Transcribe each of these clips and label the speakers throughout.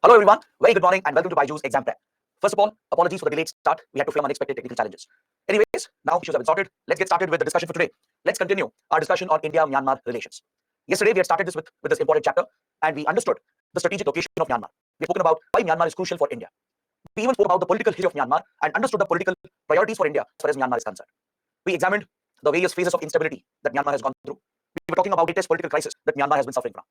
Speaker 1: Hello everyone, very good morning and welcome to Byju's Exam Prep. First of all, apologies for the delayed start. We had to face unexpected technical challenges. Anyways, now issues have been sorted. Let's get started with the discussion for today. Let's continue our discussion on India-Myanmar relations. Yesterday, we had started this with this important chapter and we understood the strategic location of Myanmar. We've spoken about why Myanmar is crucial for India. We even spoke about the political history of Myanmar and understood the political priorities for India as far as Myanmar is concerned. We examined the various phases of instability that Myanmar has gone through. We were talking about the latest political crisis that Myanmar has been suffering from.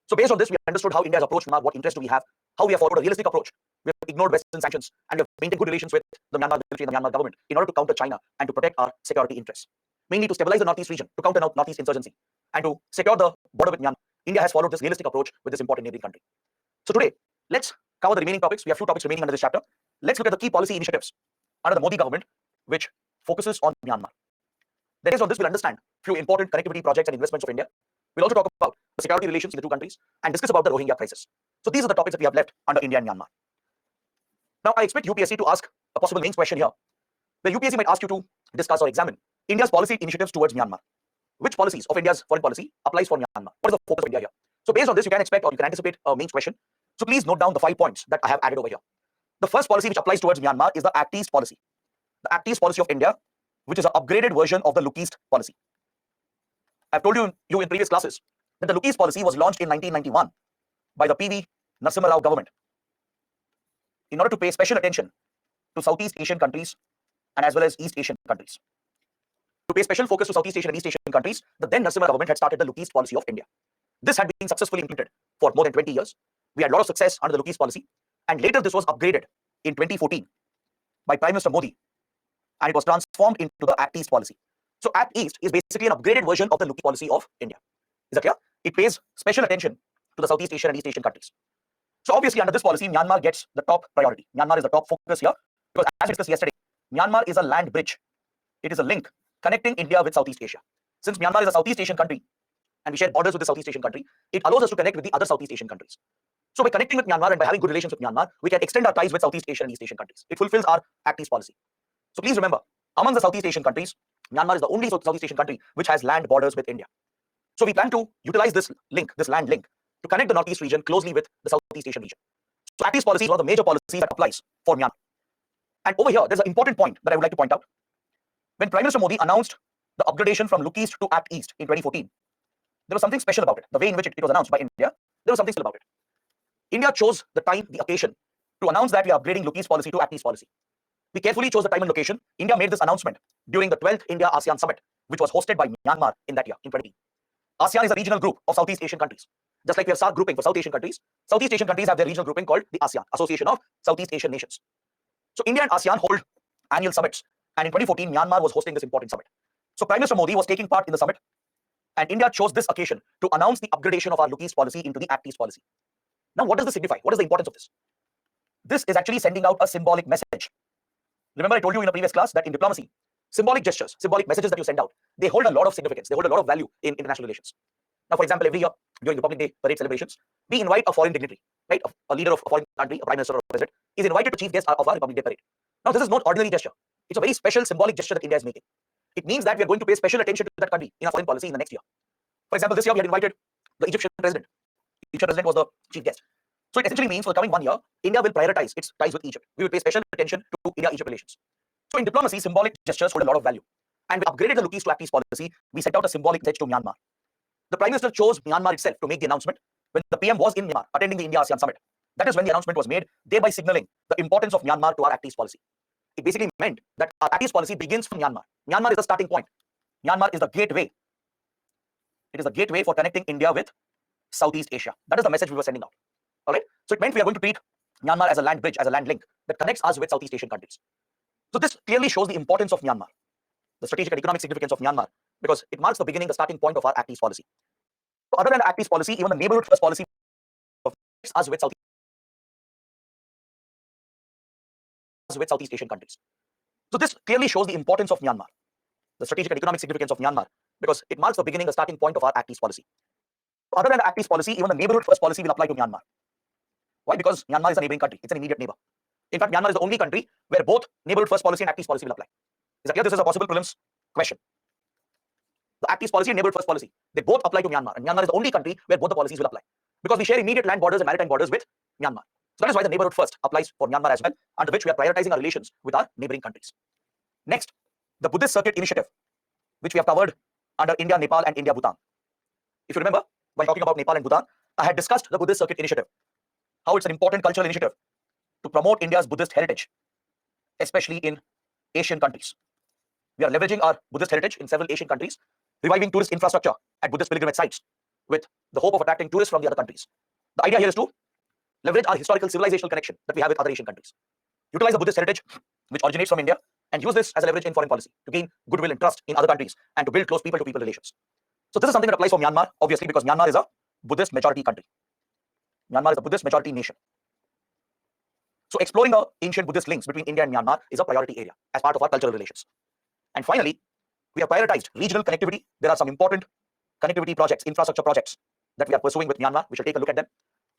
Speaker 1: So based on this, we understood how India has approached Myanmar, what interest do we have, how we have followed a realistic approach. We have ignored Western sanctions and we have maintained good relations with the Myanmar military and the Myanmar government in order to counter China and to protect our security interests. Mainly to stabilize the northeast region, to counter northeast insurgency, and to secure the border with Myanmar. India has followed this realistic approach with this important neighboring country. So today, let's cover the remaining topics. We have few topics remaining under this chapter. Let's look at the key policy initiatives under the Modi government, which focuses on Myanmar. Based on this, we'll understand few important connectivity projects and investments of India. We'll also talk about the security relations in the two countries and discuss about the Rohingya crisis. So these are the topics that we have left under India and Myanmar. Now, I expect UPSC to ask a possible mains question here, where UPSC might ask you to discuss or examine India's policy initiatives towards Myanmar. Which policies of India's foreign policy applies for Myanmar? What is the focus of India here? So based on this, you can expect or you can anticipate a mains question. So please note down the 5 points that I have added over here. The first policy which applies towards Myanmar is the Act East policy. The Act East policy of India, which is an upgraded version of the Look East policy. I've told you in previous classes that the Look East policy was launched in 1991 by the PV Narasimha Rao government in order to pay special attention to Southeast Asian countries and as well as East Asian countries. To pay special focus to Southeast Asian and East Asian countries, the then Narasimha government had started the Look East policy of India. This had been successfully implemented for more than 20 years. We had a lot of success under the Look East policy, and later this was upgraded in 2014 by Prime Minister Modi, and it was transformed into the Act East policy. So Act East is basically an upgraded version of the Look East policy of India. Is that clear? It pays special attention to the Southeast Asian and East Asian countries. So obviously under this policy, Myanmar gets the top priority. Myanmar is the top focus here because as we discussed yesterday, Myanmar is a land bridge. It is a link connecting India with Southeast Asia. Since Myanmar is a Southeast Asian country and we share borders with the Southeast Asian country, it allows us to connect with the other Southeast Asian countries. So by connecting with Myanmar and by having good relations with Myanmar, we can extend our ties with Southeast Asian and East Asian countries. It fulfills our Act East policy. So please remember, among the Southeast Asian countries, Myanmar is the only Southeast Asian country which has land borders with India. So we plan to utilize this link, this land link, to connect the Northeast region closely with the Southeast Asian region. So Act East policy is one of the major policies that applies for Myanmar. And over here, there's an important point that I would like to point out. When Prime Minister Modi announced the upgradation from Look East to Act East in 2014, there was something special about it. The way in which it was announced by India, there was something special about it. India chose the time, the occasion, to announce that we are upgrading Look East policy to Act East policy. We carefully chose the time and location. India made this announcement during the 12th India-ASEAN Summit, which was hosted by Myanmar in that year, in 2018. ASEAN is a regional group of Southeast Asian countries. Just like we have SAARC grouping for South Asian countries, Southeast Asian countries have their regional grouping called the ASEAN, Association of Southeast Asian Nations. So India and ASEAN hold annual summits, and in 2014, Myanmar was hosting this important summit. So Prime Minister Modi was taking part in the summit, and India chose this occasion to announce the upgradation of our Look East policy into the Act East policy. Now, what does this signify? What is the importance of this? This is actually sending out a symbolic message. Remember, I told you in a previous class that in diplomacy, symbolic gestures, symbolic messages that you send out, they hold a lot of significance. They hold a lot of value in international relations. Now, for example, every year during Republic Day parade celebrations, we invite a foreign dignitary, right? A leader of a foreign country, a prime minister or a president, is invited to chief guest of our Republic Day parade. Now, this is not ordinary gesture. It's a very special symbolic gesture that India is making. It means that we are going to pay special attention to that country in our foreign policy in the next year. For example, this year we had invited the Egyptian president. The Egyptian president was the chief guest. So it essentially means for the coming 1 year, India will prioritize its ties with Egypt. We will pay special attention to India-Egypt relations. So in diplomacy, symbolic gestures hold a lot of value. And we upgraded the Look East to Act East policy. We sent out a symbolic message to Myanmar. The Prime Minister chose Myanmar itself to make the announcement when the PM was in Myanmar attending the India-ASEAN Summit. That is when the announcement was made, thereby signaling the importance of Myanmar to our Act East policy. It basically meant that our Act East policy begins from Myanmar. Myanmar is the starting point. Myanmar is the gateway. It is the gateway for connecting India with Southeast Asia. That is the message we were sending out. All right. So it meant we are going to treat Myanmar as a land bridge, as a land link that connects us with Southeast Asian countries. So this clearly shows the importance of Myanmar, the strategic and economic significance of Myanmar, because it marks the beginning, the starting point of our Act East policy. So other than the Act East policy, even the neighborhood first policy connects us with Southeast Asian countries. So this clearly shows the importance of Myanmar, the strategic and economic significance of Myanmar, because it marks the beginning, the starting point of our Act East policy. So other than the Act East policy, even the neighborhood first policy will apply to Myanmar. Why? Because Myanmar is a neighboring country. It's an immediate neighbor. In fact, Myanmar is the only country where both neighborhood first policy and Act East policy will apply. Is that clear? This is a possible prelims question. The Act East policy and neighborhood first policy, they both apply to Myanmar, and Myanmar is the only country where both the policies will apply because we share immediate land borders and maritime borders with Myanmar. So that is why the neighborhood first applies for Myanmar as well, under which we are prioritizing our relations with our neighboring countries. Next, the Buddhist Circuit Initiative, which we have covered under India, Nepal, and India, Bhutan. If you remember, while talking about Nepal and Bhutan, I had discussed the Buddhist Circuit Initiative, how it's an important cultural initiative to promote India's Buddhist heritage, especially in Asian countries. We are leveraging our Buddhist heritage in several Asian countries, reviving tourist infrastructure at Buddhist pilgrimage sites with the hope of attracting tourists from the other countries. The idea here is to leverage our historical civilizational connection that we have with other Asian countries. Utilize the Buddhist heritage, which originates from India, and use this as a leverage in foreign policy to gain goodwill and trust in other countries and to build close people-to-people relations. So this is something that applies for Myanmar, obviously, because Myanmar is a Buddhist majority country. Myanmar is a Buddhist majority nation. So exploring the ancient Buddhist links between India and Myanmar is a priority area as part of our cultural relations. And finally, we have prioritized regional connectivity. There are some important connectivity projects, infrastructure projects that we are pursuing with Myanmar. We shall take a look at them.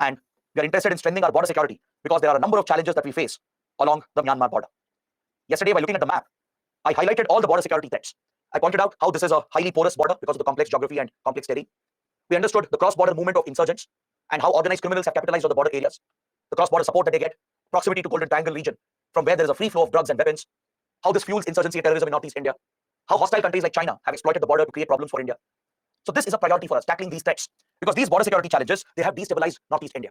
Speaker 1: And we are interested in strengthening our border security because there are a number of challenges that we face along the Myanmar border. Yesterday, by looking at the map, I highlighted all the border security threats. I pointed out how this is a highly porous border because of the complex geography and complex terrain. We understood the cross-border movement of insurgents and how organized criminals have capitalized on the border areas, the cross-border support that they get, proximity to Golden Triangle region, from where there is a free flow of drugs and weapons, how this fuels insurgency and terrorism in Northeast India, how hostile countries like China have exploited the border to create problems for India. So this is a priority for us, tackling these threats, because these border security challenges, they have destabilized Northeast India.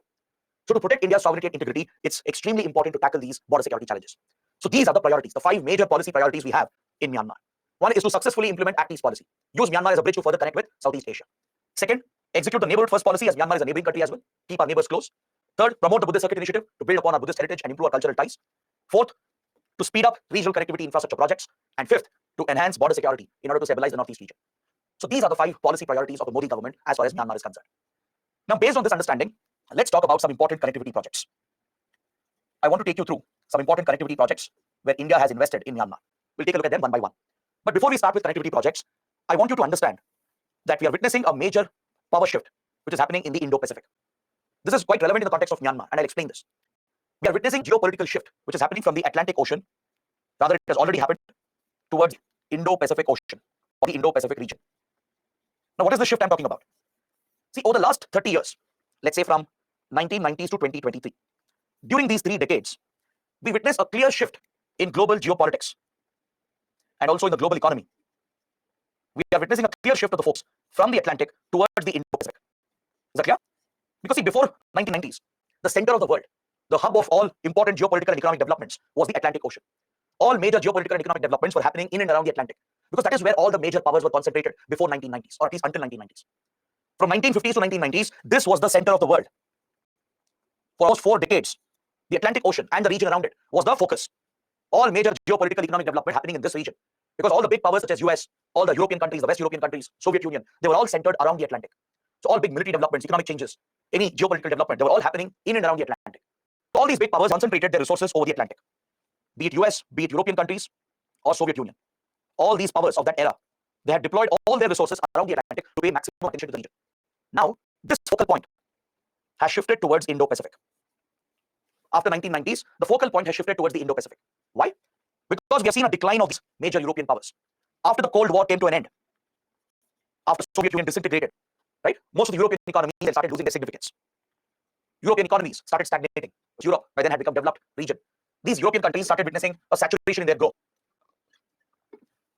Speaker 1: So to protect India's sovereignty and integrity, it's extremely important to tackle these border security challenges. So these are the priorities, the 5 major policy priorities we have in Myanmar. One is to successfully implement Act East policy. Use Myanmar as a bridge to further connect with Southeast Asia. Second, execute the neighborhood first policy as Myanmar is a neighboring country as well. Keep our neighbors close. Third, promote the Buddhist Circuit Initiative to build upon our Buddhist heritage and improve our cultural ties. Fourth, to speed up regional connectivity infrastructure projects. And fifth, to enhance border security in order to stabilize the Northeast region. So these are the 5 policy priorities of the Modi government as far as Myanmar is concerned. Now, based on this understanding, let's talk about some important connectivity projects. I want to take you through some important connectivity projects where India has invested in Myanmar. We'll take a look at them one by one. But before we start with connectivity projects, I want you to understand that we are witnessing a major power shift which is happening in the Indo-Pacific. This is quite relevant in the context of Myanmar, and I'll explain this. We are witnessing geopolitical shift which is happening from the Atlantic Ocean, rather it has already happened, towards Indo-Pacific Ocean or the Indo-Pacific region. Now, what is the shift I'm talking about? See, over the last 30 years, let's say from 1990s to 2023, during these 3 decades, we witnessed a clear shift in global geopolitics and also in the global economy. We are witnessing a clear shift of the focus from the Atlantic towards the Indo-Pacific. Is that clear? Because see, before 1990s, the center of the world, the hub of all important geopolitical and economic developments was the Atlantic Ocean. All major geopolitical and economic developments were happening in and around the Atlantic because that is where all the major powers were concentrated before 1990s, or at least until 1990s. From 1950s to 1990s, this was the center of the world. For almost 4 decades, the Atlantic Ocean and the region around it was the focus. All major geopolitical economic development happening in this region because all the big powers such as US, all the European countries, the West European countries, Soviet Union, they were all centered around the Atlantic. So all big military developments, economic changes, any geopolitical development, they were all happening in and around the Atlantic. So all these big powers concentrated their resources over the Atlantic, be it US, be it European countries or Soviet Union. All these powers of that era, they had deployed all their resources around the Atlantic to pay maximum attention to the region. Now, this focal point has shifted towards Indo-Pacific. After 1990s, the focal point has shifted towards the Indo-Pacific. Why? Because we have seen a decline of these major European powers. After the Cold War came to an end, after Soviet Union disintegrated, right? Most of the European economies started losing their significance. European economies started stagnating. Europe by then had become a developed region. These European countries started witnessing a saturation in their growth.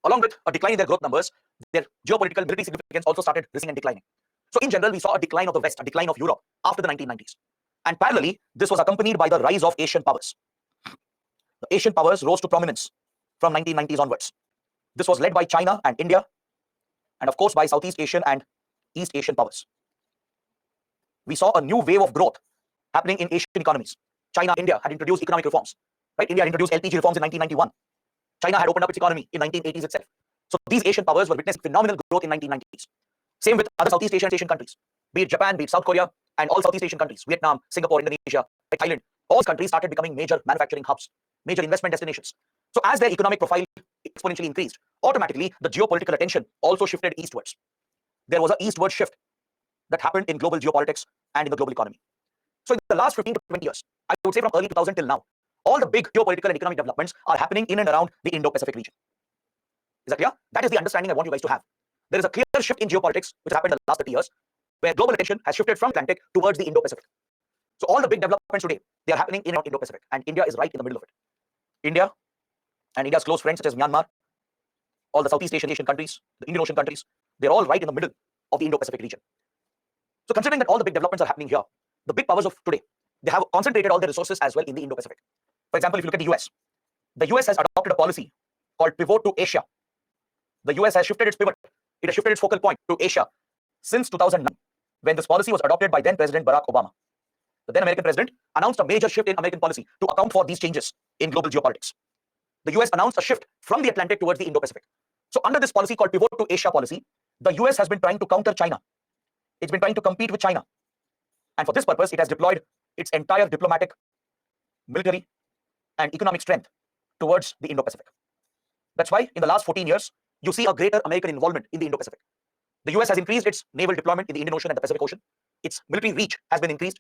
Speaker 1: Along with a decline in their growth numbers, their geopolitical military significance also started rising and declining. So in general, we saw a decline of the West, a decline of Europe after the 1990s. And parallelly, this was accompanied by the rise of Asian powers. The Asian powers rose to prominence from 1990s onwards. This was led by China and India, and of course by Southeast Asian and East Asian powers. We saw a new wave of growth happening in Asian economies. China, India had introduced economic reforms, right? India had introduced LPG reforms in 1991. China had opened up its economy in 1980s itself. So these Asian powers were witnessing phenomenal growth in 1990s. Same with other Southeast Asian countries, be it Japan, be it South Korea, and all Southeast Asian countries, Vietnam, Singapore, Indonesia, Thailand. All countries started becoming major manufacturing hubs, major investment destinations. So as their economic profile exponentially increased, automatically the geopolitical attention also shifted eastwards. There was an eastward shift that happened in global geopolitics and in the global economy. So in the last 15 to 20 years, I would say from early 2000 till now, all the big geopolitical and economic developments are happening in and around the Indo-Pacific region. Is that clear? That is the understanding I want you guys to have. There is a clear shift in geopolitics which happened in the last 30 years, where global attention has shifted from Atlantic towards the Indo-Pacific. So all the big developments today, they are happening in Indo-Pacific, and India is right in the middle of it. India and India's close friends such as Myanmar, all the Southeast Asian countries, the Indian Ocean countries, they're all right in the middle of the Indo-Pacific region. So considering that all the big developments are happening here, the big powers of today, they have concentrated all their resources as well in the Indo-Pacific. For example, if you look at the US has adopted a policy called Pivot to Asia. The US has shifted its pivot, it has shifted its focal point to Asia since 2009, when this policy was adopted by then President Barack Obama. The then American president announced a major shift in American policy to account for these changes in global geopolitics. The US announced a shift from the Atlantic towards the Indo-Pacific. So under this policy called Pivot to Asia policy, the US has been trying to counter China. It's been trying to compete with China. And for this purpose, it has deployed its entire diplomatic, military, and economic strength towards the Indo-Pacific. That's why in the last 14 years, you see a greater American involvement in the Indo-Pacific. The US has increased its naval deployment in the Indian Ocean and the Pacific Ocean. Its military reach has been increased.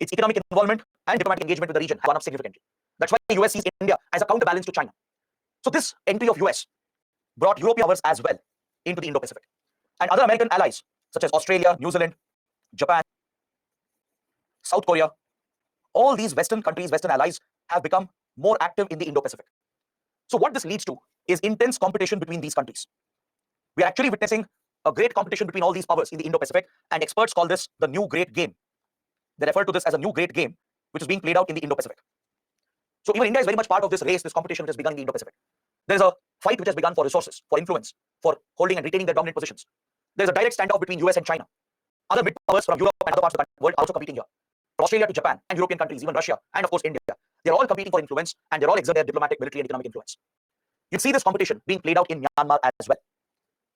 Speaker 1: Its economic involvement and diplomatic engagement with the region has gone up significantly. That's why the US sees India as a counterbalance to China. So this entry of US brought European powers as well into the Indo-Pacific. And other American allies, such as Australia, New Zealand, Japan, South Korea, all these Western countries, Western allies have become more active in the Indo-Pacific. So what this leads to is intense competition between these countries. We are actually witnessing a great competition between all these powers in the Indo-Pacific, and experts call this the new great game. They refer to this as a new great game, which is being played out in the Indo-Pacific. So even India is very much part of this race, this competition which has begun in the Indo-Pacific. There is a fight which has begun for resources, for influence, for holding and retaining their dominant positions. There is a direct standoff between US and China. Other big powers from Europe and other parts of the world are also competing here. From Australia to Japan and European countries, even Russia, and of course India. They're all competing for influence, and they're all exerting their diplomatic, military, and economic influence. You see this competition being played out in Myanmar as well.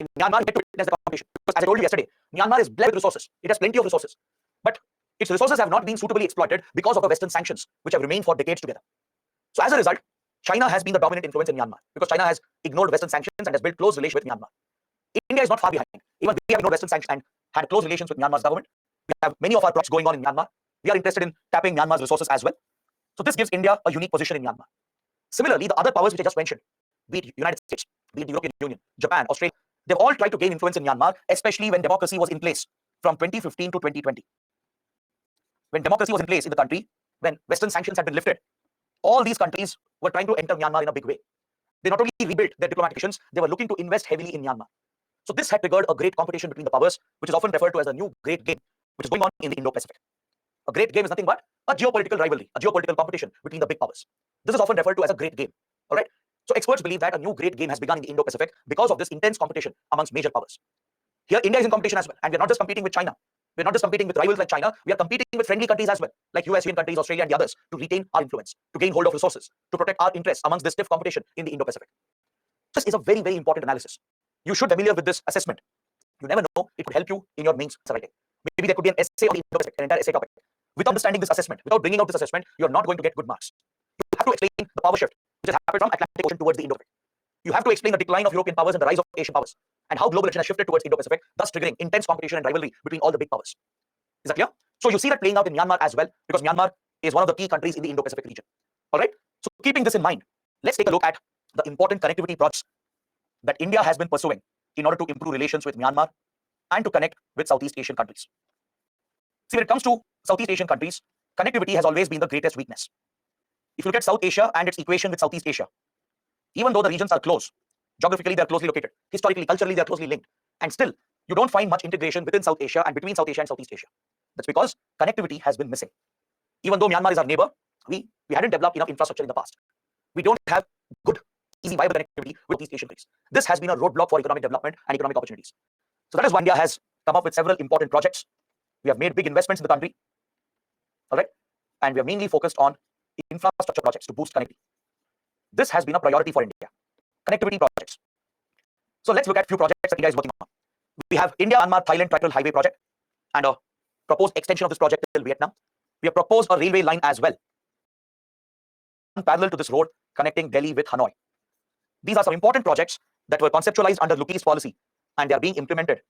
Speaker 1: In Myanmar, you get to witness the competition. Because as I told you yesterday, Myanmar is blessed with resources. It has plenty of resources. But its resources have not been suitably exploited because of the Western sanctions, which have remained for decades together. So as a result, China has been the dominant influence in Myanmar because China has ignored Western sanctions and has built close relations with Myanmar. India is not far behind. Even we have ignored Western sanctions and had close relations with Myanmar's government. We have many of our projects going on in Myanmar. We are interested in tapping Myanmar's resources as well. So this gives India a unique position in Myanmar. Similarly, the other powers which I just mentioned, be it United States, be it the European Union, Japan, Australia, they've all tried to gain influence in Myanmar, especially when democracy was in place from 2015 to 2020. When democracy was in place in the country, when Western sanctions had been lifted, all these countries were trying to enter Myanmar in a big way. They not only rebuilt their diplomatic relations, they were looking to invest heavily in Myanmar. So this had triggered a great competition between the powers, which is often referred to as the new great game, which is going on in the Indo-Pacific. A great game is nothing but a geopolitical rivalry, a geopolitical competition between the big powers. This is often referred to as a great game. All right. So experts believe that a new great game has begun in the Indo-Pacific because of this intense competition amongst major powers. Here, India is in competition as well, and we're not just competing with China. We're not just competing with rivals like China. We are competing with friendly countries as well, like US, Union countries, Australia, and the others, to retain our influence, to gain hold of resources, to protect our interests amongst this stiff competition in the Indo-Pacific. This is a very, very important analysis. You should be familiar with this assessment. You never know, it could help you in your mains writing. Maybe there could be an essay on the Indo-Pacific, an entire essay topic. Without understanding this assessment, without bringing out this assessment, you're not going to get good marks. You have to explain the power shift which has happened from Atlantic Ocean towards the Indo-Pacific. You have to explain the decline of European powers and the rise of Asian powers, and how global action has shifted towards Indo-Pacific, thus triggering intense competition and rivalry between all the big powers. Is that clear? So you see that playing out in Myanmar as well, because Myanmar is one of the key countries in the Indo-Pacific region. All right. So keeping this in mind, let's take a look at the important connectivity projects that India has been pursuing in order to improve relations with Myanmar and to connect with Southeast Asian countries. See, when it comes to Southeast Asian countries, connectivity has always been the greatest weakness. If you look at South Asia and its equation with Southeast Asia, even though the regions are close, geographically they are closely located, historically, culturally they are closely linked, and still you don't find much integration within South Asia and between South Asia and Southeast Asia. That's because connectivity has been missing. Even though Myanmar is our neighbor, we hadn't developed enough infrastructure in the past. We don't have good, easy, viable connectivity with East Asian countries. This has been a roadblock for economic development and economic opportunities. So that is why India has come up with several important projects. We have made big investments in the country, all right, and we are mainly focused on infrastructure projects to boost connectivity. This has been a priority for India, connectivity projects. So let's look at a few projects that India is working on. We have India-Myanmar-Thailand Trilateral Highway project and a proposed extension of this project till Vietnam. We have proposed a railway line as well, parallel to this road connecting Delhi with Hanoi. These are some important projects that were conceptualized under Luke East policy, and they are being implemented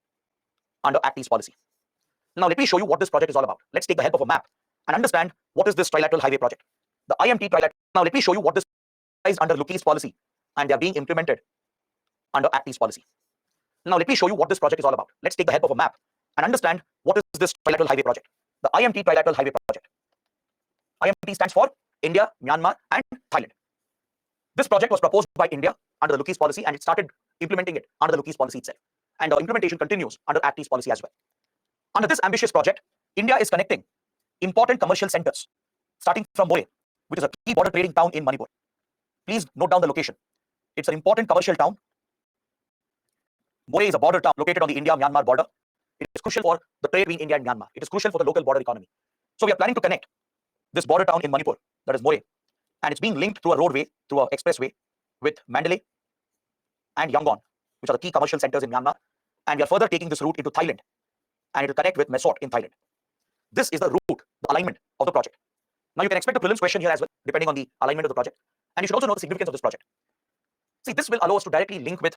Speaker 1: under Act East policy. Now let me show you what this project is all about. Let's take the help of a map and understand what is this trilateral highway project. The IMT trilateral. Now let me show you what this is under Luke East policy, and they are being implemented under Act East policy. Now let me show you what this project is all about. Let's take the help of a map and understand what is this trilateral highway project. The IMT trilateral highway project. IMT stands for India, Myanmar, and Thailand. This project was proposed by India under the Look East policy, and it started implementing it under the Look East policy itself. And the implementation continues under Act East policy as well. Under this ambitious project, India is connecting important commercial centers, starting from Moe, which is a key border trading town in Manipur. Please note down the location. It's an important commercial town. Moe is a border town located on the India-Myanmar border. It is crucial for the trade between India and Myanmar. It is crucial for the local border economy. So we are planning to connect this border town in Manipur, that is Moe, and it's being linked through a roadway, through an expressway with Mandalay and Yangon, which are the key commercial centers in Myanmar. And we are further taking this route into Thailand, and it will connect with Mesort in Thailand. This is the route, the alignment of the project. Now you can expect a prelims question here as well, depending on the alignment of the project. And you should also know the significance of this project. See, this will allow us to directly link with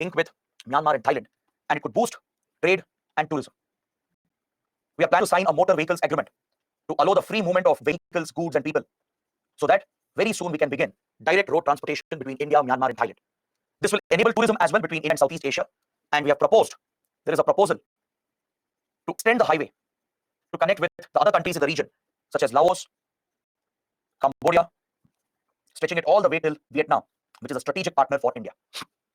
Speaker 1: Myanmar and Thailand, and it could boost trade and tourism. We are planning to sign a motor vehicles agreement to allow the free movement of vehicles, goods, and people, so that very soon we can begin direct road transportation between India, Myanmar, and Thailand. This will enable tourism as well between India and Southeast Asia. And we have proposed, there is a proposal to extend the highway to connect with the other countries in the region, such as Laos, Cambodia, stretching it all the way till Vietnam, which is a strategic partner for India.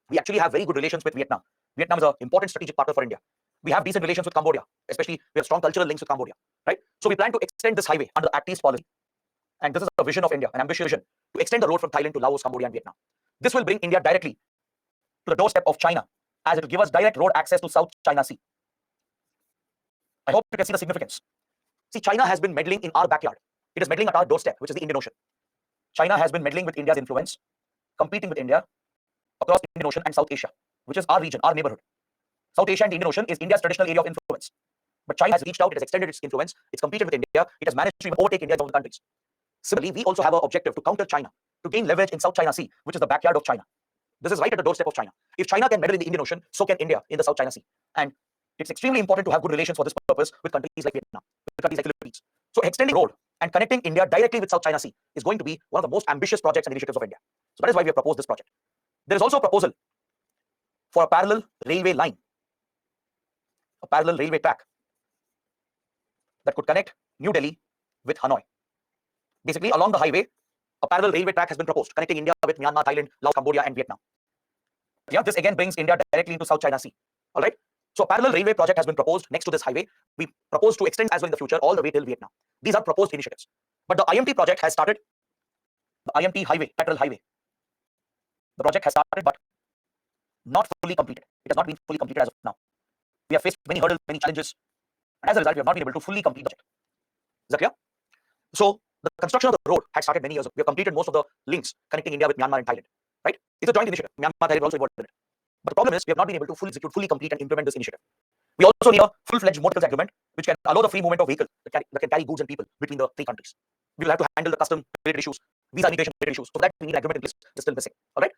Speaker 1: We actually have very good relations with Vietnam. Vietnam is an important strategic partner for India. We have decent relations with Cambodia, especially we have strong cultural links with Cambodia, right? So we plan to extend this highway under the Act East policy. And this is a vision of India, an ambitious vision, to extend the road from Thailand to Laos, Cambodia, and Vietnam. This will bring India directly to the doorstep of China, as it will give us direct road access to South China Sea. I hope you can see the significance. See, China has been meddling in our backyard. It is meddling at our doorstep, which is the Indian Ocean. China has been meddling with India's influence, competing with India across the Indian Ocean and South Asia, which is our region, our neighborhood. South Asia and the Indian Ocean is India's traditional area of influence. But China has reached out, it has extended its influence, it's competed with India, it has managed to even overtake India in some of the countries. Similarly, we also have an objective to counter China, to gain leverage in South China Sea, which is the backyard of China. This is right at the doorstep of China. If China can meddle in the Indian Ocean, so can India in the South China Sea. And it's extremely important to have good relations for this purpose with countries like Vietnam, with countries like Philippines. So extending road and connecting India directly with South China Sea is going to be one of the most ambitious projects and initiatives of India. So that is why we have proposed this project. There is also a proposal for a parallel railway line, a parallel railway track that could connect New Delhi with Hanoi. Basically, along the highway, a parallel railway track has been proposed, connecting India with Myanmar, Thailand, Laos, Cambodia, and Vietnam. Yeah, this again brings India directly into South China Sea. All right. So a parallel railway project has been proposed next to this highway. We propose to extend as well in the future all the way till Vietnam. These are proposed initiatives. But the IMT project has started. The IMT highway, lateral highway. The project has started, but not fully completed. It has not been fully completed as of now. We have faced many hurdles, many challenges, and as a result, we have not been able to fully complete the project. Is that clear? So the construction of the road had started many years ago. We have completed most of the links connecting India with Myanmar and Thailand. Right? It's a joint initiative. Myanmar, Thailand also involved in it. But the problem is we have not been able to fully execute, fully complete, and implement this initiative. We also need a full-fledged motor vehicles agreement, which can allow the free movement of vehicles that can carry goods and people between the three countries. We will have to handle the custom-related issues, visa immigration-related issues. So that we need an agreement in place. It's still missing. All right.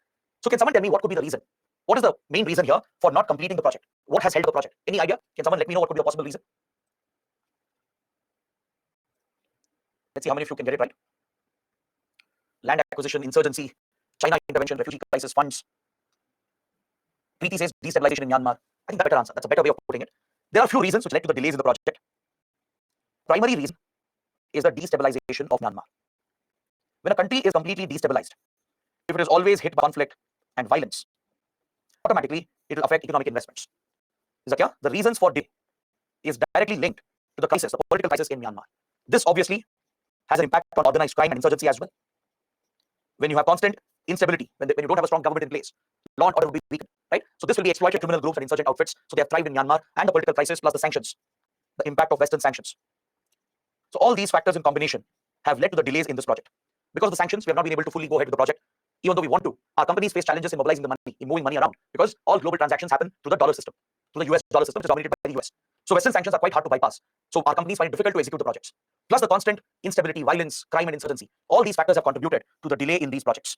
Speaker 1: So can someone tell me what could be the reason? What is the main reason here for not completing the project? What has held the project? Any idea? Can someone let me know what could be the possible reason? Let's see how many of you can get it right. Land acquisition, insurgency, China intervention, refugee crisis, funds. Preeti says destabilization in Myanmar. I think that's a better answer. That's a better way of putting it. There are a few reasons which led to the delays in the project. Primary reason is the destabilization of Myanmar. When a country is completely destabilized, if it is always hit by conflict and violence, automatically it will affect economic investments. Is that clear? The reasons for delay is directly linked to the crisis, the political crisis in Myanmar. This obviously has an impact on organized crime and insurgency as well. When you have constant instability, when you don't have a strong government in place, law and order will be weakened, right? So this will be exploited criminal groups and insurgent outfits. So they have thrived in Myanmar, and the political crisis plus the sanctions, the impact of Western sanctions. So all these factors in combination have led to the delays in this project. Because of the sanctions, we have not been able to fully go ahead with the project, even though we want to. Our companies face challenges in mobilizing the money, in moving money around, because all global transactions happen through the dollar system, through the US dollar system, which is dominated by the US. So Western sanctions are quite hard to bypass. So our companies find it difficult to execute the projects. Plus the constant instability, violence, crime, and insurgency. All these factors have contributed to the delay in these projects.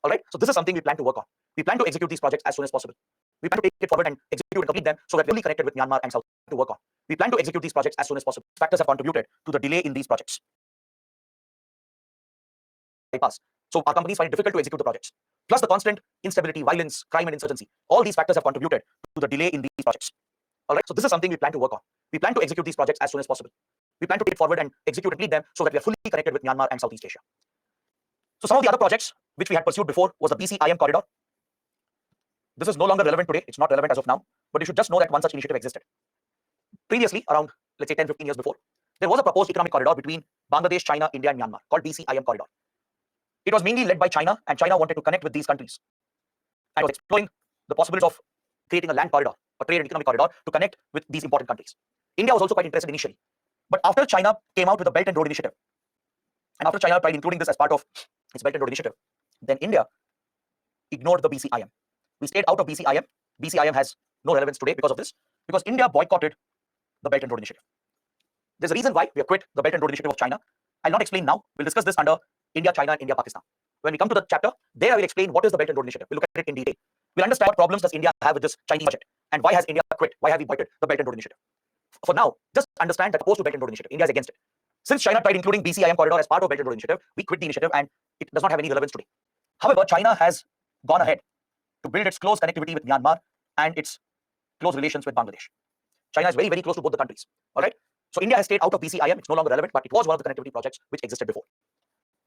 Speaker 1: All right. So this is something we plan to work on. We plan to execute these projects as soon as possible. We plan to take it forward and execute and complete them so that we're really connected with Myanmar and South to work on. We plan to execute these projects as soon as possible. Factors have contributed to the delay in these projects. Bypass. So our companies find it difficult to execute the projects. Plus the constant instability, violence, crime, and insurgency. All these factors have contributed to the delay in these projects. All right. So this is something we plan to work on. We plan to execute these projects as soon as possible. We plan to take it forward and execute and complete them so that we are fully connected with Myanmar and Southeast Asia. So some of the other projects which we had pursued before was the BCIM corridor. This is no longer relevant today. It's not relevant as of now, but you should just know that one such initiative existed. Previously, around, let's say 10, 15 years before, there was a proposed economic corridor between Bangladesh, China, India, and Myanmar called BCIM corridor. It was mainly led by China, and China wanted to connect with these countries and was exploring the possibilities of creating a land corridor, a trade and economic corridor to connect with these important countries. India was also quite interested initially, but after China came out with the Belt and Road Initiative, and after China tried including this as part of its Belt and Road Initiative, then India ignored the BCIM. We stayed out of BCIM. BCIM has no relevance today because of this, because India boycotted the Belt and Road Initiative. There's a reason why we have quit the Belt and Road Initiative of China. I'll not explain now. We'll discuss this under India, China, and India, Pakistan. When we come to the chapter, there I will explain what is the Belt and Road Initiative. We'll look at it in detail. We'll understand what problems does India have with this Chinese project, and why has India quit? Why have we boycotted the Belt and Road Initiative? For now, just understand that opposed to Belt and Road Initiative, India is against it. Since China tried including BCIM corridor as part of Belt and Road Initiative, we quit the initiative and it does not have any relevance today. However, China has gone ahead to build its close connectivity with Myanmar and its close relations with Bangladesh. China is very, very close to both the countries. All right. So India has stayed out of BCIM. It's no longer relevant, but it was one of the connectivity projects which existed before.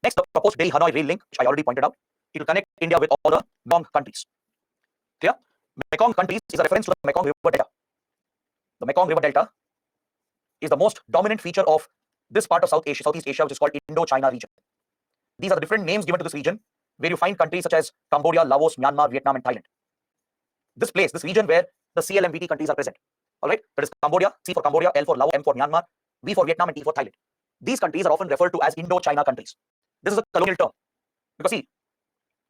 Speaker 1: Next, the proposed Delhi-Hanoi rail link, which I already pointed out. It will connect India with all the Mekong countries. Clear? Mekong countries is a reference to the Mekong River Delta. The Mekong River Delta is the most dominant feature of this part of Southeast Asia, which is called Indo-China region. These are the different names given to this region, where you find countries such as Cambodia, Laos, Myanmar, Vietnam, and Thailand. This place, this region where the CLMVT countries are present. All right, that is Cambodia, C for Cambodia, L for Laos, M for Myanmar, V for Vietnam, and T for Thailand. These countries are often referred to as Indo-China countries. This is a colonial term because see,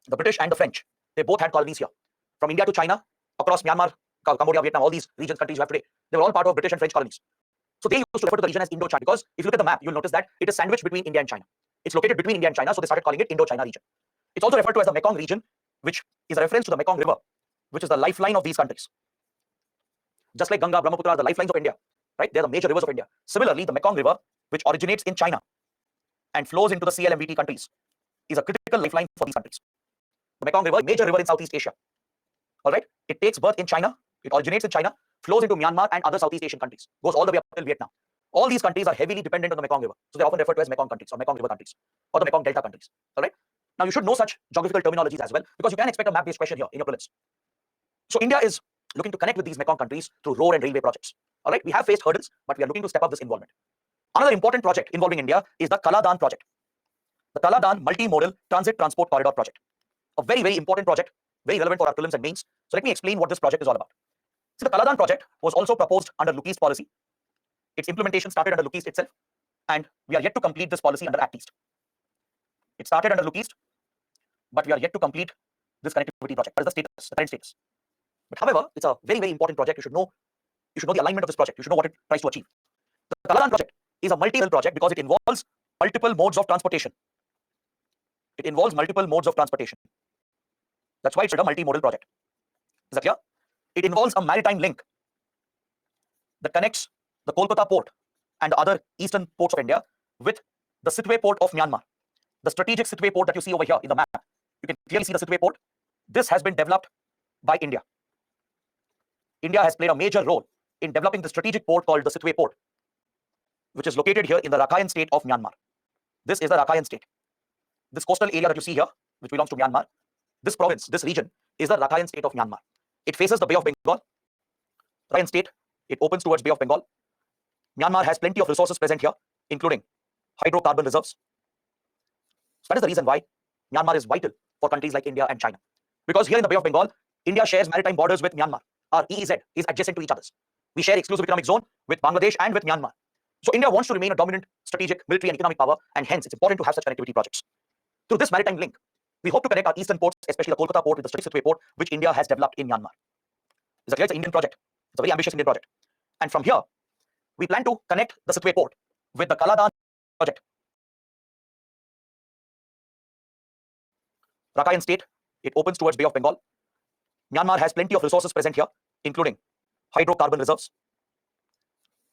Speaker 1: the British and the French, they both had colonies here. From India to China, across Myanmar, Cambodia, Vietnam, all these regions, countries you have today, they were all part of British and French colonies. So they used to refer to the region as Indo-China because if you look at the map, you'll notice that it is sandwiched between India and China. It's located between India and China, so they started calling it Indo-China region. It's also referred to as the Mekong region, which is a reference to the Mekong River, which is the lifeline of these countries. Just like Ganga, Brahmaputra are the lifelines of India, right? They're the major rivers of India. Similarly, the Mekong River, which originates in China and flows into the CLMVT countries, is a critical lifeline for these countries. The Mekong River, major river in Southeast Asia. All right, it takes birth in China, it originates in China, flows into Myanmar and other Southeast Asian countries, goes all the way up till Vietnam. All these countries are heavily dependent on the Mekong River, so they're often referred to as Mekong countries or Mekong River countries or the Mekong Delta countries. All right. Now you should know such geographical terminologies as well because you can expect a map-based question here in your prelims. So India is looking to connect with these Mekong countries through road and railway projects. All right, we have faced hurdles, but we are looking to step up this involvement. Another important project involving India is the Kaladan project, the Kaladan Multimodal Transit Transport Corridor project. A very, very important project, very relevant for our prelims and mains. So let me explain what this project is all about. So the Kaladan project was also proposed under Look East policy. Its implementation started under Look East itself, and we are yet to complete this policy under Act East. It started under Look East, but we are yet to complete this connectivity project. That is the status, the current status. But however, it's a very, very important project. You should know the alignment of this project. You should know what it tries to achieve. The Kaladan project is a multi-level project because it involves multiple modes of transportation. It involves multiple modes of transportation. That's why it's a multimodal project. Is that clear? It involves a maritime link that connects the Kolkata port and the other eastern ports of India with the Sittwe port of Myanmar. The strategic Sittwe port that you see over here in the map, you can clearly see the Sittwe port. This has been developed by India. India has played a major role in developing the strategic port called the Sittwe port, which is located here in the Rakhine state of Myanmar. This is the Rakhine state. This coastal area that you see here, which belongs to Myanmar, this province, this region, is the Rakhine state of Myanmar. It faces the Bay of Bengal. Rakhine state, it opens towards Bay of Bengal. Myanmar has plenty of resources present here, including hydrocarbon reserves. So that is the reason why Myanmar is vital for countries like India and China. Because here in the Bay of Bengal, India shares maritime borders with Myanmar. Our EEZ is adjacent to each other's. We share exclusive economic zone with Bangladesh and with Myanmar. So India wants to remain a dominant strategic military and economic power, and hence it's important to have such connectivity projects. Through this maritime link, we hope to connect our eastern ports, especially the Kolkata port, with the Strategic Situate port, which India has developed in Myanmar. It's an Indian project. It's a very ambitious Indian project. And from here, we plan to connect the Situate port with the Kaladan project. Rakhine State, it opens towards Bay of Bengal. Myanmar has plenty of resources present here, including hydrocarbon reserves.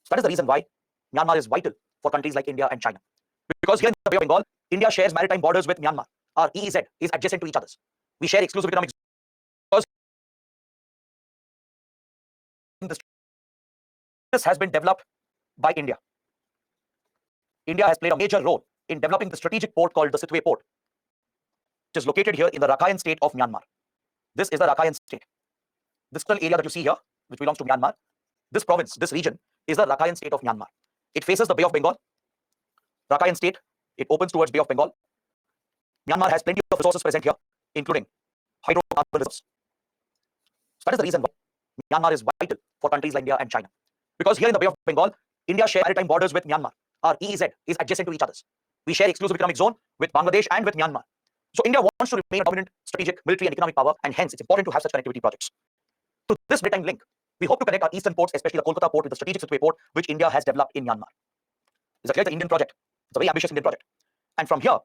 Speaker 1: So that is the reason why Myanmar is vital for countries like India and China. Because here in the Bay of Bengal, India shares maritime borders with Myanmar. Our EEZ is adjacent to each other's. We share exclusive economic zones. This has been developed by India. India has played a major role in developing the strategic port called the Situate port, which is located here in the Rakhine state of Myanmar. This is the Rakhine state. This little area that you see here, which belongs to Myanmar, this province, this region, is the Rakhine state of Myanmar. It faces the Bay of Bengal. Rakhine state, it opens towards Bay of Bengal. Myanmar has plenty of resources present here, including hydrocarbon reserves. So that is the reason why Myanmar is vital for countries like India and China. Because here in the Bay of Bengal, India shares maritime borders with Myanmar. Our EEZ is adjacent to each other's. We share exclusive economic zone with Bangladesh and with Myanmar. So India wants to remain a dominant strategic military and economic power, and hence it's important to have such connectivity projects. To this maritime link, we hope to connect our eastern ports, especially the Kolkata port, with the Strategic Situate port, which India has developed in Myanmar. It's a Indian project. It's a very ambitious Indian project. And from here,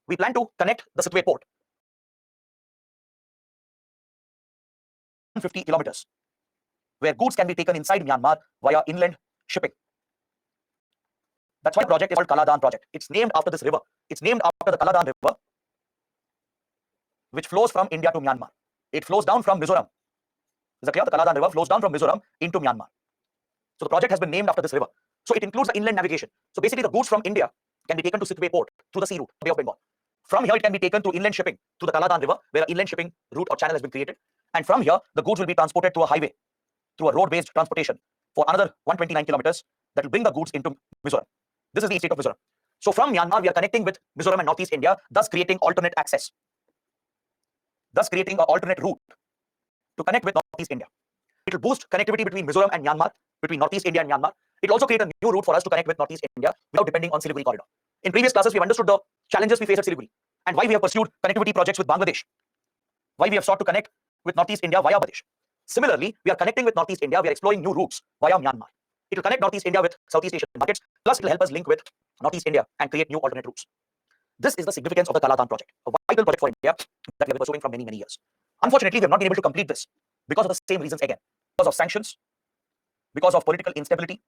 Speaker 1: we plan to connect the Situate port 150 kilometers, where goods can be taken inside Myanmar via inland shipping. That's why the project is called Kaladan project. It's named after this river. It's named after the Kaladan river, which flows from India to Myanmar. It flows down from Mizoram. Is that clear? The Kaladan river flows down from Mizoram into Myanmar. So the project has been named after this river. So it includes the inland navigation. So basically the goods from India can be taken to Situate port through the sea route, Bay of Bengal. From here, it can be taken through inland shipping to the Kaladan river, where an inland shipping route or channel has been created. And from here, the goods will be transported to a highway, through a road-based transportation for another 129 kilometers that will bring the goods into Mizoram. This is the state of Mizoram. So from Myanmar, we are connecting with Mizoram and Northeast India, thus creating alternate access, thus creating an alternate route to connect with Northeast India. It will boost connectivity between Mizoram and Myanmar, between Northeast India and Myanmar. It will also create a new route for us to connect with Northeast India without depending on Siliguri corridor. In previous classes, we have understood the challenges we face at Siliguri and why we have pursued connectivity projects with Bangladesh, why we have sought to connect with Northeast India via Bangladesh. Similarly, we are connecting with Northeast India, we are exploring new routes via Myanmar. It will connect Northeast India with Southeast Asian markets, plus it will help us link with Northeast India and create new alternate routes. This is the significance of the Kaladan project, a vital project for India that we have been pursuing for many, many years. Unfortunately, we have not been able to complete this because of the same reasons again, because of sanctions, because of political instability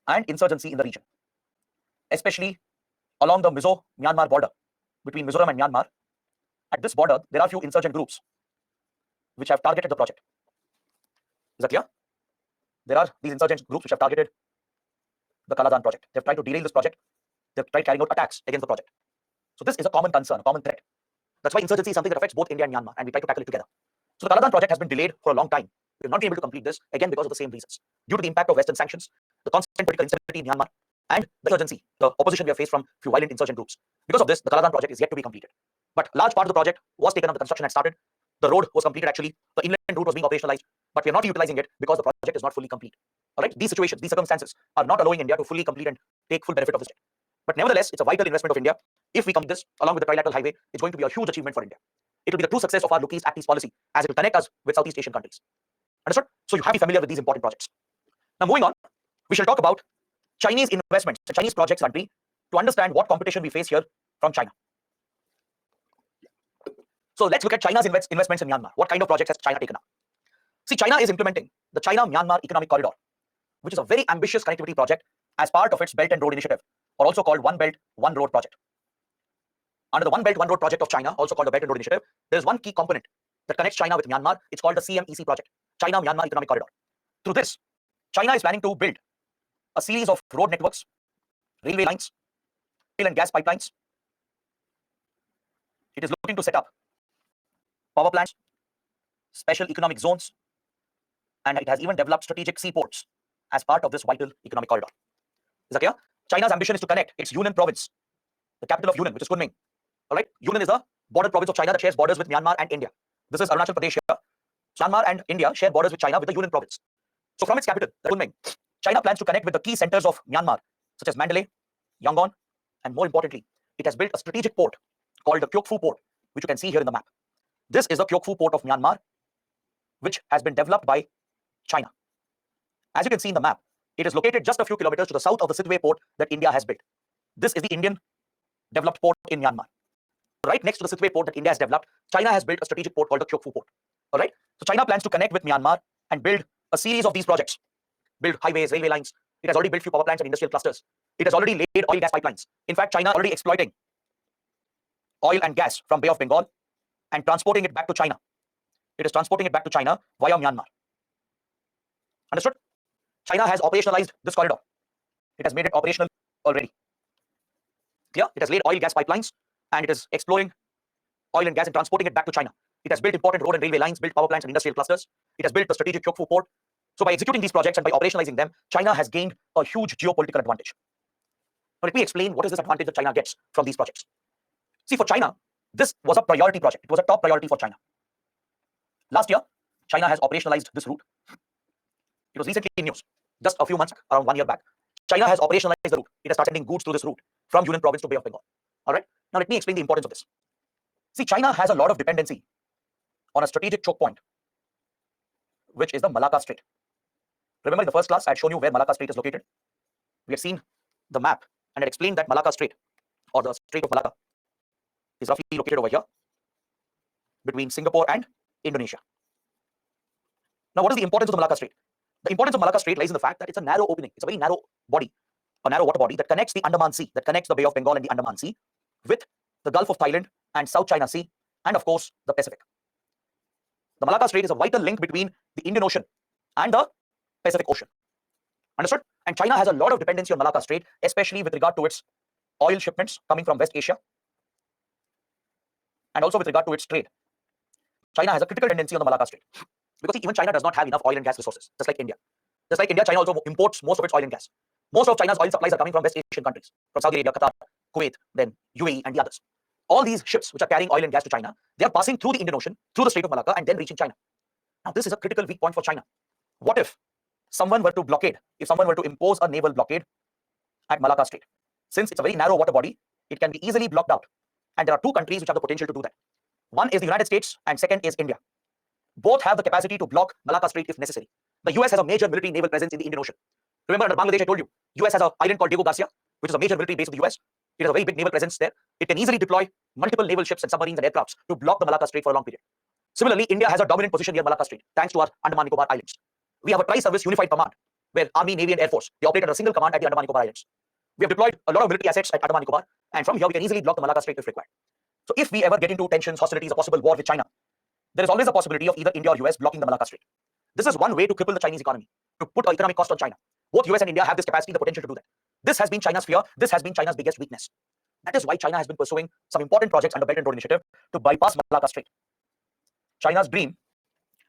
Speaker 1: and insurgency in the region, especially along the Mizo-Myanmar border between Mizoram and Myanmar. At this border, there are few insurgent groups which have targeted the project. Is that clear? There are these insurgent groups which have targeted the Kaladan project. They have tried to derail this project. They have tried carrying out attacks against the project. So this is a common concern, a common threat. That's why insurgency is something that affects both India and Myanmar, and we try to tackle it together. So the Kaladan project has been delayed for a long time. We have not been able to complete this, again, because of the same reasons. Due to the impact of Western sanctions, the constant political instability in Myanmar, and the insurgency, the opposition we have faced from few violent insurgent groups. Because of this, the Kaladan project is yet to be completed. But large part of the project was taken up, the construction had started. The road was completed actually. The inland route was being operationalized, but we are not utilizing it because the project is not fully complete. All right, these situations, these circumstances are not allowing India to fully complete and take full benefit of this. But nevertheless, it's a vital investment of India. If we complete this along with the trilateral highway, it's going to be a huge achievement for India. It will be the true success of our Look East Act East policy, as it will connect us with Southeast Asian countries. Understood? So you have to be familiar with these important projects. Now moving on, we shall talk about Chinese investments, Chinese projects country, to understand what competition we face here from China. So let's look at China's investments in Myanmar. What kind of projects has China taken up? See, China is implementing the China-Myanmar Economic Corridor, which is a very ambitious connectivity project as part of its Belt and Road Initiative, or also called One Belt, One Road project. Under the One Belt, One Road project of China, also called the Belt and Road Initiative, there is one key component that connects China with Myanmar. It's called the CMEC project, China-Myanmar Economic Corridor. Through this, China is planning to build a series of road networks, railway lines, oil and gas pipelines. It is looking to set up power plants, special economic zones, and it has even developed strategic seaports as part of this vital economic corridor. Is that clear? China's ambition is to connect its Yunnan province, the capital of Yunnan, which is Kunming. All right. Yunnan is a border province of China that shares borders with Myanmar and India. This is Arunachal Pradesh here. Myanmar and India share borders with China with the Yunnan province. So from its capital, Kunming, China plans to connect with the key centers of Myanmar, such as Mandalay, Yangon, and more importantly, it has built a strategic port called the Kyauk Phu port, which you can see here in the map. This is the Kyauk Phu port of Myanmar, which has been developed by China. As you can see in the map, it is located just a few kilometers to the south of the Sittwe port that India has built. This is the Indian developed port in Myanmar. Right next to the Sittwe port that India has developed, China has built a strategic port called the Kyauk Phu port. All right. So China plans to connect with Myanmar and build a series of these projects, build highways, railway lines. It has already built few power plants and industrial clusters. It has already laid oil gas pipelines. In fact, China already exploiting oil and gas from Bay of Bengal and transporting it back to China. It is transporting it back to China via Myanmar. Understood? China has operationalized this corridor. It has made it operational already. Clear? It has laid oil gas pipelines and it is exploring oil and gas and transporting it back to China. It has built important road and railway lines, built power plants and industrial clusters. It has built a strategic Kyauk Phu port. So by executing these projects and by operationalizing them, China has gained a huge geopolitical advantage. Now let me explain what is this advantage that China gets from these projects. See, for China, this was a priority project. It was a top priority for China. Last year, China has operationalized this route. It was recently in news, just a few months, around 1 year back. China has operationalized the route. It has started sending goods through this route from Yunnan province to Bay of Bengal. All right. Now let me explain the importance of this. See, China has a lot of dependency on a strategic choke point, which is the Malacca Strait. Remember in the first class, I had shown you where Malacca Strait is located. We had seen the map and had explained that Malacca Strait, or the Strait of Malacca, is roughly located over here between Singapore and Indonesia. Now, what is the importance of the Malacca Strait? The importance of Malacca Strait lies in the fact that it's a narrow opening. It's a very narrow body, a narrow water body that connects the Andaman Sea, that connects the Bay of Bengal and the Andaman Sea with the Gulf of Thailand and South China Sea, and of course, the Pacific. The Malacca Strait is a vital link between the Indian Ocean and the Pacific Ocean. Understood? And China has a lot of dependency on Malacca Strait, especially with regard to its oil shipments coming from West Asia and also with regard to its trade. China has a critical dependency on the Malacca Strait because even China does not have enough oil and gas resources, just like India. Just like India, China also imports most of its oil and gas. Most of China's oil supplies are coming from West Asian countries, from Saudi Arabia, Qatar, Kuwait, then UAE, and the others. All these ships which are carrying oil and gas to China, they are passing through the Indian Ocean, through the Strait of Malacca, and then reaching China. Now, this is a critical weak point for China. What if someone were to blockade, if someone were to impose a naval blockade at Malacca Strait? Since it's a very narrow water body, it can be easily blocked out. And there are two countries which have the potential to do that. One is the United States, and second is India. Both have the capacity to block Malacca Strait if necessary. The US has a major military naval presence in the Indian Ocean. Remember, under Bangladesh, I told you, US has an island called Diego Garcia, which is a major military base of the US. It has a very big naval presence there. It can easily deploy multiple naval ships and submarines and aircrafts to block the Malacca Strait for a long period. Similarly, India has a dominant position near Malacca Strait, thanks to our Andaman Nicobar Islands. We have a tri-service unified command, where Army, Navy, and Air Force, they operate under a single command at the Andaman Nicobar Islands. We have deployed a lot of military assets at Andaman Nicobar, and from here we can easily block the Malacca Strait if required. So if we ever get into tensions, hostilities, a possible war with China, there is always a possibility of either India or US blocking the Malacca Strait. This is one way to cripple the Chinese economy, to put an economic cost on China. Both US and India have this capacity, the potential to do that. This has been China's fear. This has been China's biggest weakness. That is why China has been pursuing some important projects under Belt and Road Initiative to bypass Malacca Strait. China's dream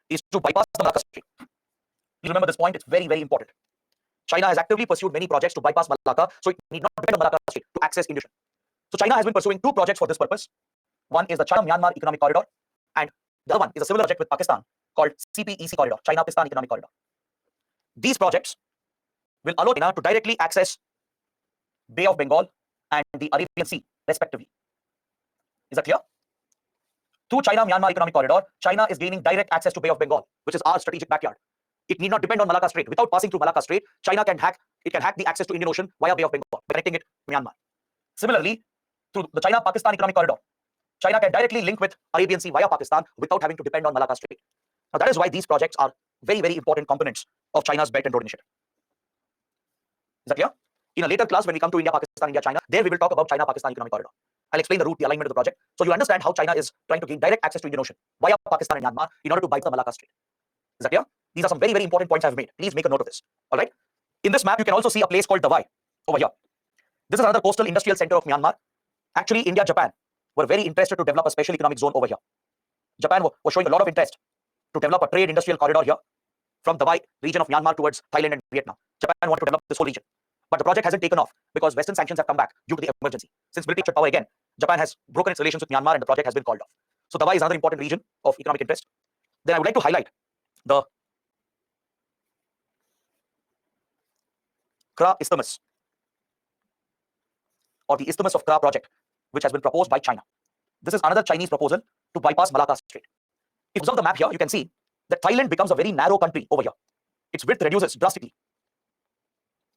Speaker 1: is to bypass the Malacca Strait. Please remember this point, it's very, very important. China has actively pursued many projects to bypass Malacca, so it need not depend on Malacca Strait to access India. So China has been pursuing two projects for this purpose. One is the China-Myanmar Economic Corridor, and the other one is a similar project with Pakistan called CPEC Corridor, China-Pakistan Economic Corridor. These projects will allow China to directly access Bay of Bengal and the Arabian Sea, respectively. Is that clear? Through China-Myanmar Economic Corridor, China is gaining direct access to Bay of Bengal, which is our strategic backyard. It need not depend on Malacca Strait. Without passing through Malacca Strait, China can hack the access to Indian Ocean via Bay of Bengal, connecting it to Myanmar. Similarly, through the China-Pakistan Economic Corridor, China can directly link with Arabian Sea via Pakistan without having to depend on Malacca Strait. Now, that is why these projects are very, very important components of China's Belt and Road Initiative. Is that clear? In a later class, when we come to India, Pakistan, India, China, there we will talk about China-Pakistan Economic Corridor. I'll explain the route, the alignment of the project, so you understand how China is trying to gain direct access to Indian Ocean via Pakistan and Myanmar in order to bypass the Malacca Strait. Is that clear? These are some very, very important points I've made. Please make a note of this. All right. In this map, you can also see a place called Dawai over here. This is another coastal industrial center of Myanmar. Actually, India, Japan were very interested to develop a special economic zone over here. Japan was showing a lot of interest to develop a trade industrial corridor here from Dawai region of Myanmar towards Thailand and Vietnam. Japan wanted to develop this whole region. but the project hasn't taken off because Western sanctions have come back due to the emergency. Since military captured power again, Japan has broken its relations with Myanmar and the project has been called off. So Dawa is another important region of economic interest. Then I would like to highlight the Kra Isthmus, or the Isthmus of Kra project, which has been proposed by China. This is another Chinese proposal to bypass Malacca Strait. If you observe the map here, you can see that Thailand becomes a very narrow country over here. Its width reduces drastically.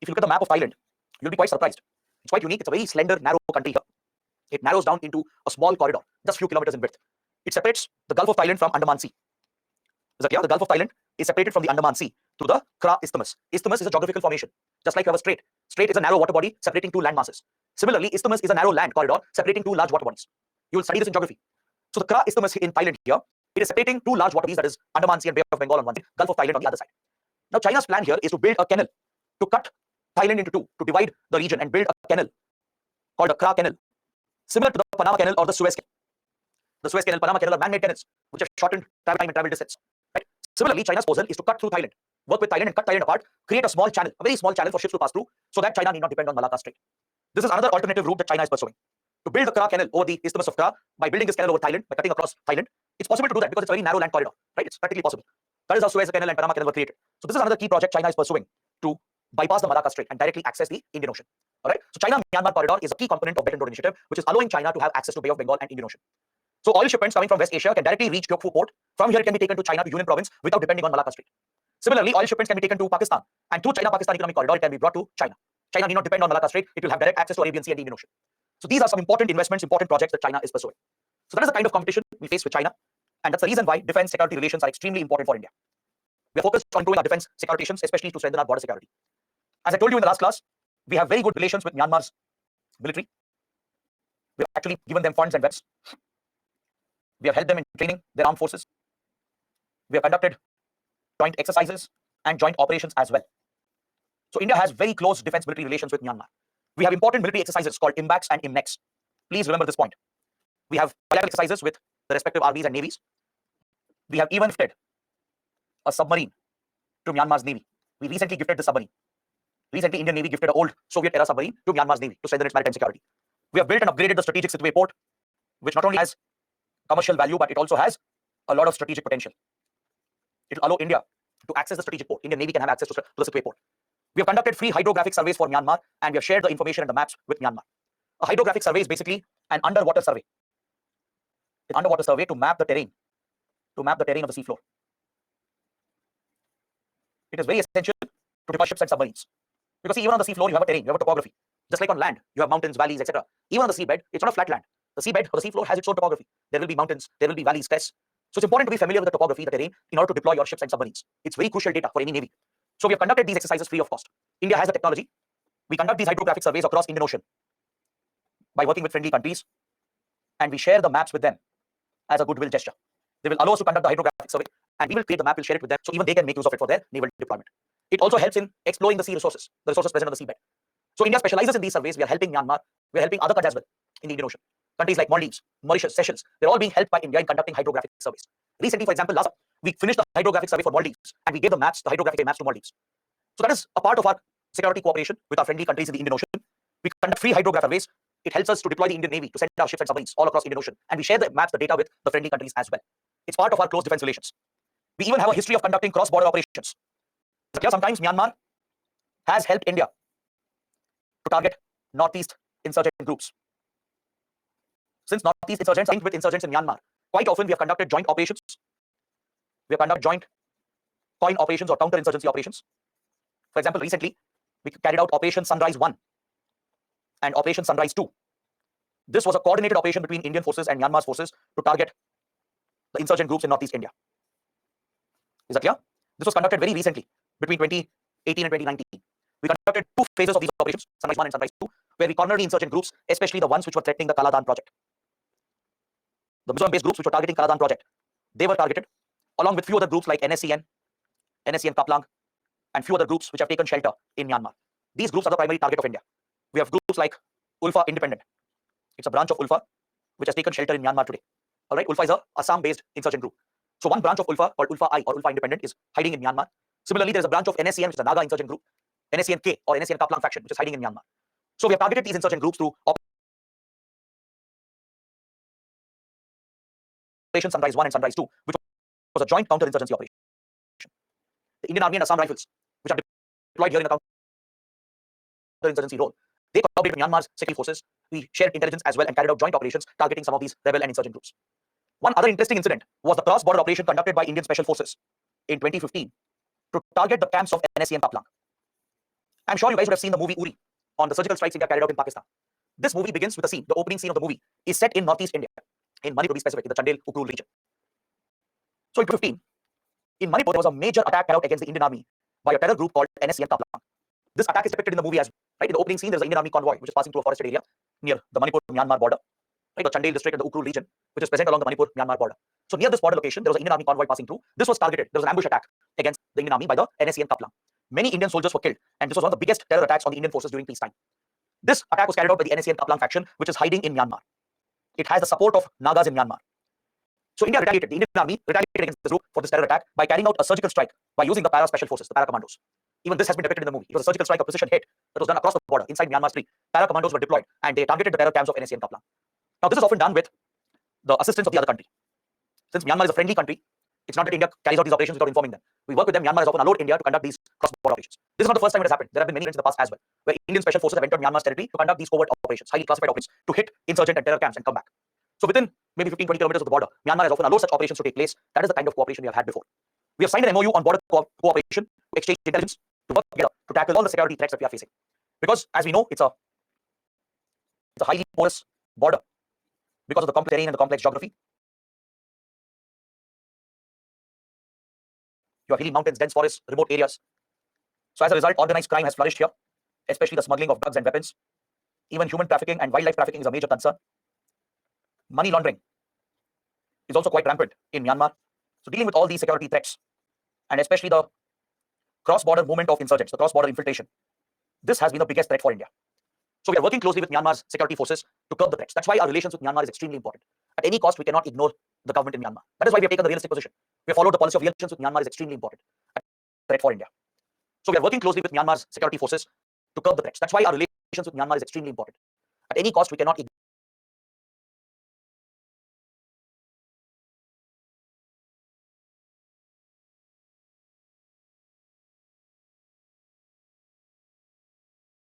Speaker 1: If you look at the map of Thailand, you'll be quite surprised. It's quite unique. It's a very slender, narrow country here. It narrows down into a small corridor, just a few kilometers in width. It separates the Gulf of Thailand from Andaman Sea. Is that clear? The Gulf of Thailand is separated from the Andaman Sea through the Kra Isthmus. Isthmus is a geographical formation, just like you have a strait. Strait is a narrow water body separating two land masses. Similarly, Isthmus is a narrow land corridor separating two large water bodies. You will study this in geography. So the Kra Isthmus in Thailand here, it is separating two large water bodies, that is Andaman Sea and Bay of Bengal on one side, Gulf of Thailand on the other side. Now China's plan here is to build a canal to cut Thailand into two, to divide the region and build a canal called the Kra Canal, similar to the Panama Canal or the Suez Canal. The Suez Canal, Panama Canal are man-made canals which have shortened travel time and travel distance. Right? Similarly, China's proposal is to cut through Thailand, work with Thailand and cut Thailand apart, create a small channel, a very small channel for ships to pass through, so that China need not depend on Malacca Strait. This is another alternative route that China is pursuing. To build the Kra Canal over the Isthmus of Kra, by building this canal over Thailand, by cutting across Thailand, it's possible to do that because it's a very narrow land corridor, right? It's practically possible. That is how Suez Canal and Panama Canal were created. So this is another key project China is pursuing to bypass the Malacca Strait and directly access the Indian Ocean. All right. So China-Myanmar corridor is a key component of Belt and Road Initiative, which is allowing China to have access to Bay of Bengal and Indian Ocean. So oil shipments coming from West Asia can directly reach Kyokhfu port. From here, it can be taken to China to Union Province without depending on Malacca Strait. Similarly, oil shipments can be taken to Pakistan, and through China-Pakistan economic corridor, it can be brought to China. China need not depend on Malacca Strait. It will have direct access to Arabian Sea and the Indian Ocean. So these are some important investments, important projects that China is pursuing. So that is the kind of competition we face with China, and that's the reason why defense security relations are extremely important for India. We are focused on improving our defense security relations, especially to strengthen our border security. As I told you in the last class, we have very good relations with Myanmar's military. We have actually given them funds and weapons. We have helped them in training their armed forces. We have conducted joint exercises and joint operations as well. So India has very close defense military relations with Myanmar. We have important military exercises called IMBAX and IMNEX. Please remember this point. We have bilateral exercises with the respective armies and navies. We have even gifted a submarine to Myanmar's navy. We recently gifted the submarine. Recently, Indian Navy gifted an old Soviet-era submarine to Myanmar's navy to strengthen its maritime security. We have built and upgraded the strategic Sittwe port, which not only has commercial value, but it also has a lot of strategic potential. It will allow India to access the strategic port. Indian Navy can have access to the Sittwe port. We have conducted free hydrographic surveys for Myanmar, and we have shared the information and the maps with Myanmar. A hydrographic survey is basically an underwater survey. An underwater survey to map the terrain of the seafloor. It is very essential to deploy ships and submarines. Because see, even on the seafloor, you have a terrain, you have a topography. Just like on land, you have mountains, valleys, etc. Even on the seabed, it's not a flat land. The seabed or the seafloor has its own topography. There will be mountains, there will be valleys, crests. So it's important to be familiar with the topography, the terrain, in order to deploy your ships and submarines. It's very crucial data for any navy. So we have conducted these exercises free of cost. India has the technology. We conduct these hydrographic surveys across Indian Ocean by working with friendly countries, and we share the maps with them as a goodwill gesture. They will allow us to conduct the hydrographic survey, and we will create the map, we'll share it with them, so even they can make use of it for their naval deployment. It also helps in exploring the sea resources, the resources present on the seabed. So India specializes in these surveys. We are helping Myanmar. We are helping other countries as well in the Indian Ocean. Countries like Maldives, Mauritius, Seychelles, they're all being helped by India in conducting hydrographic surveys. Recently, for example, last we finished the hydrographic survey for Maldives, and we gave the maps, the hydrographic maps to Maldives. So that is a part of our security cooperation with our friendly countries in the Indian Ocean. We conduct free hydrographic surveys. It helps us to deploy the Indian Navy to send our ships and submarines all across Indian Ocean, and we share the maps, the data with the friendly countries as well. It's part of our close defense relations. We even have a history of conducting cross-border operations. Sometimes Myanmar has helped India to target Northeast insurgent groups. Since Northeast insurgents are linked with insurgents in Myanmar, quite often we have conducted joint operations. We have conducted joint coin operations or counter-insurgency operations. For example, recently we carried out Operation Sunrise 1 and Operation Sunrise 2. This was a coordinated operation between Indian forces and Myanmar's forces to target the insurgent groups in Northeast India. Is that clear? This was conducted very recently, between 2018 and 2019. We conducted two phases of these operations, Sunrise 1 and Sunrise 2, where we cornered the insurgent groups, especially the ones which were threatening the Kaladan project. The Mizoram-based groups which were targeting Kaladan project, they were targeted, along with few other groups like NSCN Kaplang, and few other groups which have taken shelter in Myanmar. These groups are the primary target of India. We have groups like Ulfa Independent. It's a branch of Ulfa which has taken shelter in Myanmar today. All right, Ulfa is a Assam-based insurgent group. So one branch of Ulfa called Ulfa I or Ulfa Independent is hiding in Myanmar. Similarly, there is a branch of NSCN, which is a Naga insurgent group. NSCN-K or NSCN Kaplang faction, which is hiding in Myanmar. So we have targeted these insurgent groups through Operation Sunrise 1 and Sunrise 2, which was a joint counter-insurgency operation. The Indian Army and Assam Rifles, which are deployed here in a counter-insurgency role, they collaborated with Myanmar's security forces. We shared intelligence as well and carried out joint operations targeting some of these rebel and insurgent groups. One other interesting incident was the cross-border operation conducted by Indian Special Forces in 2015 to target the camps of NSCN Kaplang. I'm sure you guys would have seen the movie Uri on the surgical strikes India carried out in Pakistan. This movie begins with a scene. The opening scene of the movie is set in northeast India, in Manipur to be specific, in the Chandel Ukrul region. So in 2015, in Manipur, there was a major attack carried out against the Indian Army by a terror group called NSCN Kaplang. This attack is depicted in the movie as well. Right? In the opening scene, there is an Indian Army convoy which is passing through a forested area near the Manipur-Myanmar border, right? The Chandel district and the Ukrul region, which is present along the Manipur-Myanmar border. So near this border location, there was an Indian Army convoy passing through. This was targeted. There was an ambush attack against the Indian Army by the NSCN Kaplang. Many Indian soldiers were killed, and this was one of the biggest terror attacks on the Indian forces during peacetime. This attack was carried out by the NSCN Kaplang faction, which is hiding in Myanmar. It has the support of Nagas in Myanmar. So India retaliated. The Indian Army retaliated against this group for this terror attack by carrying out a surgical strike by using the para special forces, the para commandos. Even this has been depicted in the movie. It was a surgical strike, a precision hit that was done across the border inside Myanmar's street. Para commandos were deployed and they targeted the terror camps of NSCN Kaplang. Now this is often done with the assistance of the other country. Since Myanmar is a friendly country, it's not that India carries out these operations without informing them. We work with them. Myanmar has often allowed India to conduct these cross-border operations. This is not the first time it has happened. There have been many incidents in the past as well, where Indian special forces have entered Myanmar's territory to conduct these covert operations, highly classified operations, to hit insurgent and terror camps and come back. So within maybe 15-20 kilometers of the border, Myanmar has often allowed such operations to take place. That is the kind of cooperation we have had before. We have signed an MOU on border cooperation to exchange intelligence, to work together to tackle all the security threats that we are facing. Because as we know, it's a highly porous border because of the complex terrain and the complex geography. You have hilly mountains, dense forests, remote areas. So as a result, organized crime has flourished here, especially the smuggling of drugs and weapons. Even human trafficking and wildlife trafficking is a major concern. Money laundering is also quite rampant in Myanmar. So dealing with all these security threats, and especially the cross-border movement of insurgents, the cross-border infiltration, this has been the biggest threat for India. So we are working closely with Myanmar's security forces to curb the threats. That's why our relations with Myanmar is extremely important. At any cost, we cannot ignore the government in Myanmar. That is why we have taken the realistic position. We have followed the policy of relations with Myanmar is extremely important. A threat for India. So we are working closely with Myanmar's security forces to curb the threats. That's why our relations with Myanmar is extremely important. At any cost, we cannot ignore